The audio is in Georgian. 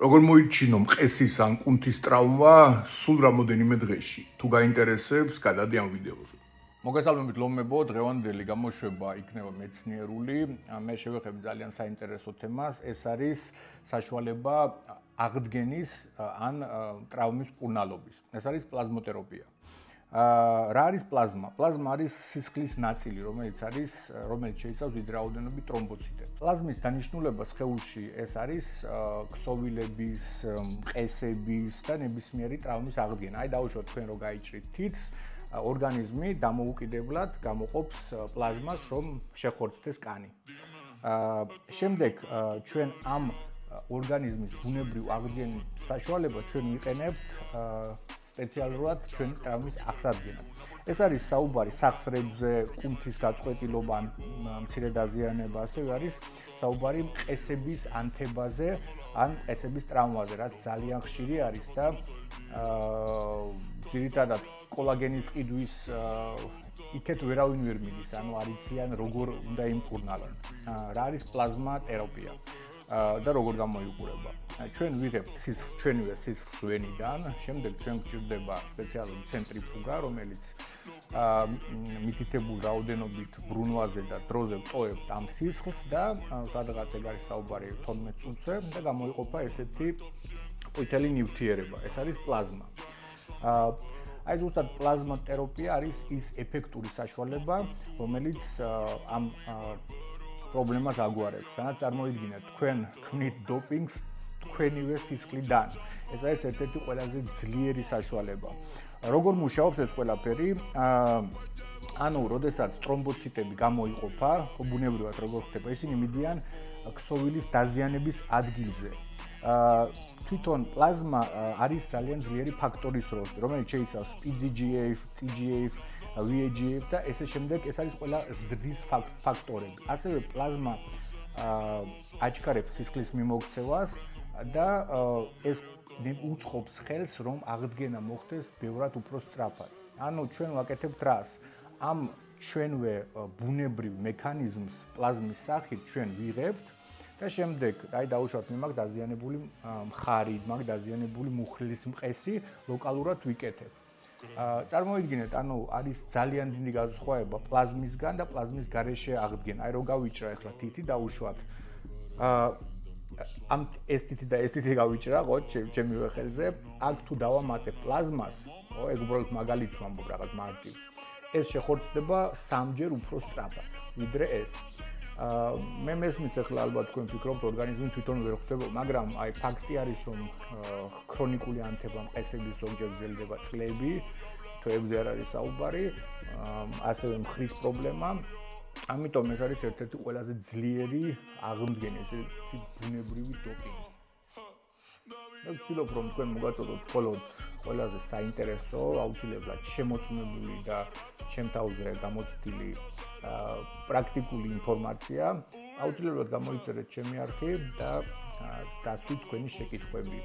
როგორ მოიჩინო მყესის ან კუნთის ტრავმა სულ რამოდენიმე დღეში. თუ გაინტერესებს, გადადი ამ ვიდეოზე. მოგესალმებით ლომებო, დღევანდელი გამოშვება იქნება მეცნიერული. მე შევეხები ძალიან საინტერესო თემას. ეს არის საშუალება აღდგენის ან ტრავმის მკურნალობის. ეს არის პლაზმოთერაპია. რა არის პლაზმა? პლაზმა არის სისხლის ნაწილი, რომელიც შეიცავს დიდი რაოდენობით ტრომბოციტებს. პლაზმის დანიშნულება სხეულში ეს არის ქსოვილების, მყესების და ნებისმიერი ტრავმის აღდგენა. აი დავუშვათ თქვენ რო გაიჭრით თითს, ორგანიზმი დამოუკიდებლად გამოყოფს პლაზმას, რომ შეხორცდეს კანი. შემდეგ ჩვენ ამ ორგანიზმის ბუნებრივ აღდგენის საშუალებას ჩვენ ვიყენებთ სპეციალურად ჩვენი ტრავმის აღსადგენად. ეს არის საუბარი სახსრებზე, კუნთის გაწყვეტილობა, მცირე დაზიანება, ასევე არის საუბარი მყესების ანთებაზე ან მყესების ტრავმაზე, რაც ძალიან ხშირი არის და ძირითადად კოლაგენის ყიდვის იქეთ ვერავინ ვერ მიდის, ანუ არ იციან როგორ უნდა იმკურნალონ. რა არის პლაზმა თერაპია და როგორ გამოიყურება. ჩვენ ვიღებთ ჩვენივე სისხლს ვენიდან, შემდეგ ჩვენ გვჭირდება სპეციალური ცენტრიფუგა, რომელიც მითითებულ რაოდენობით ბრუნვაზე და დროზე ვტოვებთ ამ სისხლს და სადღაც ეგ არის საუბარი 12 წუთზე და გამოიყოფა ესეთი ყვითელი ნივთიერება. ეს არის პლაზმა. აი ზუსტად პლაზმოთერაპია არის ის ეფექტური საშუალება, რომელიც ამ პრობლემას აგვარებს. რადგან წარმოიდგინეთ, თქვენ ქმნით დოპინგს თქვენივე სისხლიდან. ეს არის ერთ-ერთი ყველაზე ძლიერი საშუალება. როგორ მუშაობს ეს ყველაფერი? ანუ, როდესაც ტრომბოციტები გამოიყოფა, ბუნებრივად როგორ ხდება, ისინი მიდიან ქსოვილის დაზიანების ადგილზე. თვითონ პლაზმა არის ძალიან ძლიერი ფაქტორის როლი, რომელიც შეიცავს PGF, TGF, VEGF და ესე შემდეგ, ეს არის ყველა ზრდის ფაქტორები. ასევე პლაზმა აჩქარებს სისხლის მიმოქცევას და ეს უწყობს ხელს, რომ აღდგენა მოხდეს ბევრად უფრო სწრაფად. ანუ ჩვენ ვაკეთებთ რას? ამ ჩვენვე ბუნებრივ მექანიზმს პლაზმის სახით ჩვენ ვიღებთ და შემდეგ, აი დავუშვათ, მე მაქვს დაზიანებული მხარი, მაქვს დაზიანებული მუხლის მყესი, ლოკალურად ვიკეთებ. წარმოიდგინეთ, ანუ არის ძალიან დიდი განსხვავება პლაზმისგან და პლაზმის გარეშე აღდგენა. აი რო გავიჭრა ახლა თითი დავუშვათ. ამ ეს თითი და ეს თითი გავიჭრა, ხო, ჩემივე ხელზე. აქ თუ დავამატებ პლაზმას, ხო, ეგ უბრალოდ მაგალითს ვამბობ რაღაც მარტივს. ეს შეხორცდება 3-ჯერ უფრო სწრაფად, ვიდრე ეს. მე მესმის ახლა ალბათ თქვენ ფიქრობთ ორგანიზმი თვითონ ვერ ხვდება, მაგრამ აი ფაქტი არის, რომ ქრონიკული ანთება მყესების ზოგჯერ გრძელდება წლები, თვეებზე არ არის საუბარი, ასევე მხრის პრობლემა. ამიტომ ეს არის ერთ-ერთი ყველაზე ძლიერი აღმდგენი, ეს ბუნებრივი დოპინგი. მე ვცდილობ, რომ თქვენ მოგაწოდოთ მხოლოდ ყველაზე საინტერესო, აუცილებლად შემოწმებული და ჩემ თავზე გამოცდილი პრაქტიკული ინფორმაცია. აუცილებლად გამოიწერეთ ჩემი არხი და დასვით თქვენი შეკითხვები.